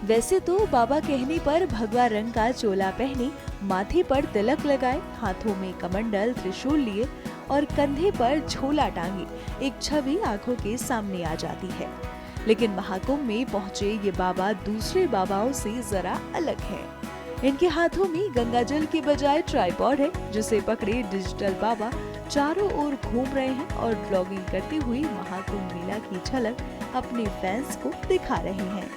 वैसे तो बाबा कहने पर भगवा रंग का चोला पहने, माथे पर तिलक लगाए, हाथों में कमंडल त्रिशूल लिए और कंधे पर झोला टांगे एक छवि आंखों के सामने आ जाती है। लेकिन महाकुंभ में पहुंचे ये बाबा दूसरे बाबाओं से जरा अलग है। इनके हाथों में गंगा जल के बजाय ट्राइपॉड है, जिसे पकड़े डिजिटल बाबा चारों ओर घूम रहे हैं और ब्लॉगिंग करते हुए महाकुंभ मेला की झलक अपने फैंस को दिखा रहे हैं।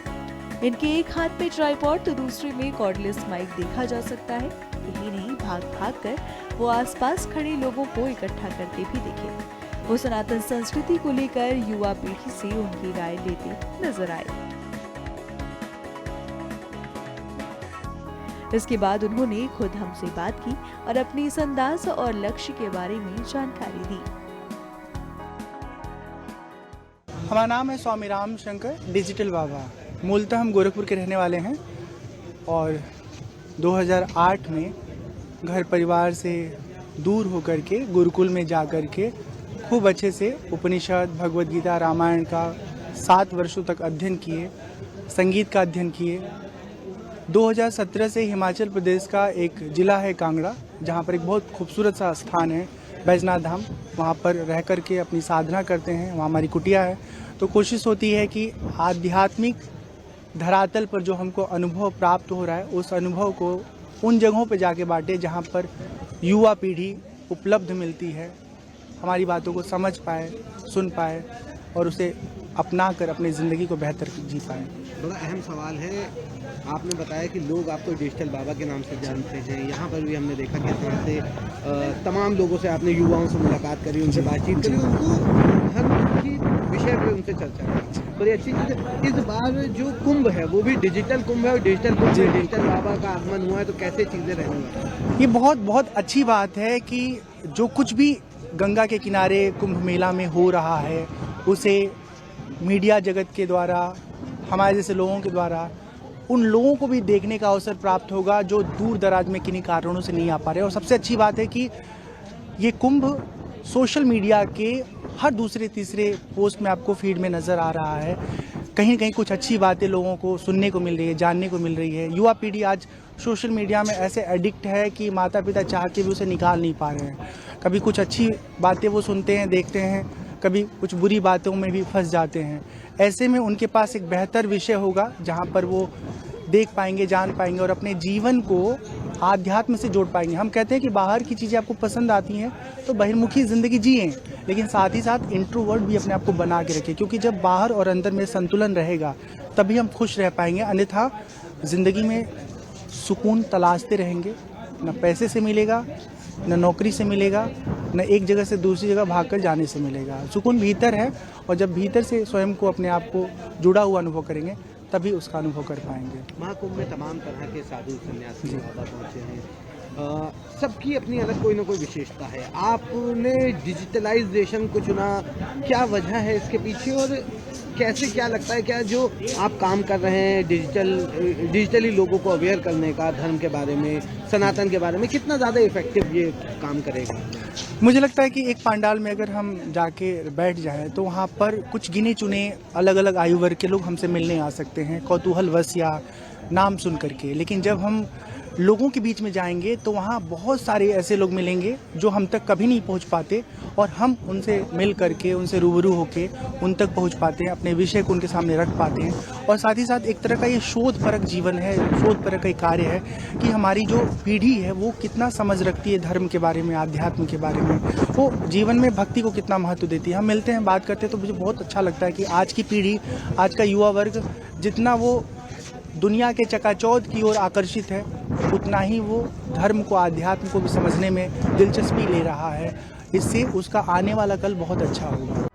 इनके एक हाथ में ट्राइपॉड तो दूसरे में कॉर्डलेस माइक देखा जा सकता है। यही नहीं, भाग भाग कर वो आसपास खड़े लोगों को इकट्ठा करते भी दिखे। वो सनातन संस्कृति को लेकर युवा पीढ़ी से उनकी राय लेते नजर आए। इसके बाद उन्होंने खुद हमसे बात की और अपने इस अंदाज और लक्ष्य के बारे में जानकारी दी। हमारा नाम है स्वामी राम शंकर डिजिटल बाबा। मूलतः हम गोरखपुर के रहने वाले हैं और 2008 में घर परिवार से दूर होकर के गुरुकुल में जाकर के खूब अच्छे से उपनिषद, भगवद गीता, रामायण का 7 वर्षों तक अध्ययन किए, संगीत का अध्ययन किए। 2017 से हिमाचल प्रदेश का एक ज़िला है कांगड़ा, जहाँ पर एक बहुत खूबसूरत सा स्थान है बैजनाथ धाम, वहाँ पर रह कर के अपनी साधना करते हैं। वहाँ हमारी कुटिया है। तो कोशिश होती है कि आध्यात्मिक धरातल पर जो हमको अनुभव प्राप्त हो रहा है, उस अनुभव को उन जगहों पर जाके बांटे जहाँ पर युवा पीढ़ी उपलब्ध मिलती है, हमारी बातों को समझ पाए, सुन पाए और उसे अपना कर अपनी ज़िंदगी को बेहतर जी पाए। बड़ा अहम सवाल है, आपने बताया कि लोग आपको डिजिटल बाबा के नाम से जानते हैं। यहाँ पर भी हमने देखा कि तरह से तमाम लोगों से आपने युवाओं से मुलाकात करी, उनसे बातचीत करी, उनको धर्म की विषय पर उनसे चर्चा करी। बड़ी अच्छी चीज़ है। इस बार जो कुंभ है वो भी डिजिटल कुंभ है और डिजिटल कुंभ में डिजिटल बाबा का आगमन हुआ है, तो कैसे चीज़ें रहेंगी? ये बहुत अच्छी बात है कि जो कुछ भी गंगा के किनारे कुंभ मेला में हो रहा है, उसे मीडिया जगत के द्वारा, हमारे जैसे लोगों के द्वारा उन लोगों को भी देखने का अवसर प्राप्त होगा जो दूर दराज में किन्हीं कारणों से नहीं आ पा रहे। और सबसे अच्छी बात है कि ये कुंभ सोशल मीडिया के हर दूसरे तीसरे पोस्ट में आपको फीड में नज़र आ रहा है। कहीं कहीं कुछ अच्छी बातें लोगों को सुनने को मिल रही है, जानने को मिल रही है। युवा पीढ़ी आज सोशल मीडिया में ऐसे एडिक्ट है कि माता पिता चाह के भी उसे निकाल नहीं पा रहे हैं। कभी कुछ अच्छी बातें वो सुनते हैं, देखते हैं, कभी कुछ बुरी बातों में भी फंस जाते हैं। ऐसे में उनके पास एक बेहतर विषय होगा जहाँ पर वो देख पाएंगे, जान पाएंगे और अपने जीवन को आध्यात्म से जोड़ पाएंगे। हम कहते हैं कि बाहर की चीज़ें आपको पसंद आती हैं तो बहिर्मुखी ज़िंदगी जिएं, लेकिन साथ ही साथ इंट्रोवर्ट भी अपने आप को बना के रखें, क्योंकि जब बाहर और अंदर में संतुलन रहेगा तभी हम खुश रह पाएंगे। अन्यथा ज़िंदगी में सुकून तलाशते रहेंगे, न पैसे से मिलेगा, न नौकरी से मिलेगा, न एक जगह से दूसरी जगह भागकर जाने से मिलेगा। सुकून भीतर है और जब भीतर से स्वयं को, अपने आप को जुड़ा हुआ अनुभव करेंगे तभी उसका अनुभव कर पाएंगे। महाकुंभ में तमाम तरह के साधु सन्यासी बाबा पहुँचे हैं, सबकी अपनी अलग कोई ना कोई विशेषता है। आपने डिजिटलाइजेशन को चुना, क्या वजह है इसके पीछे और कैसे, क्या लगता है, क्या जो आप काम कर रहे हैं डिजिटली लोगों को अवेयर करने का, धर्म के बारे में, सनातन के बारे में, कितना ज़्यादा इफेक्टिव ये काम करेगा? मुझे लगता है कि एक पंडाल में अगर हम जाके बैठ जाएं तो वहाँ पर कुछ गिने चुने अलग अलग आयु वर्ग के लोग हमसे मिलने आ सकते हैं, कौतूहलवश या नाम सुन करके। लेकिन जब हम लोगों के बीच में जाएंगे तो वहाँ बहुत सारे ऐसे लोग मिलेंगे जो हम तक कभी नहीं पहुँच पाते और हम उनसे मिल करके, उनसे रूबरू होके उन तक पहुँच पाते हैं, अपने विषय को उनके सामने रख पाते हैं। और साथ ही साथ एक तरह का ये शोधपरक जीवन है, शोधपरक का कार्य है कि हमारी जो पीढ़ी है वो कितना समझ रखती है धर्म के बारे में, आध्यात्म के बारे में, वो जीवन में भक्ति को कितना महत्व देती है। हम मिलते हैं, बात करते हैं तो मुझे बहुत अच्छा लगता है कि आज की पीढ़ी, आज का युवा वर्ग जितना वो दुनिया के चकाचौंध की ओर आकर्षित है, उतना ही वो धर्म को, आध्यात्म को भी समझने में दिलचस्पी ले रहा है। इससे उसका आने वाला कल बहुत अच्छा होगा।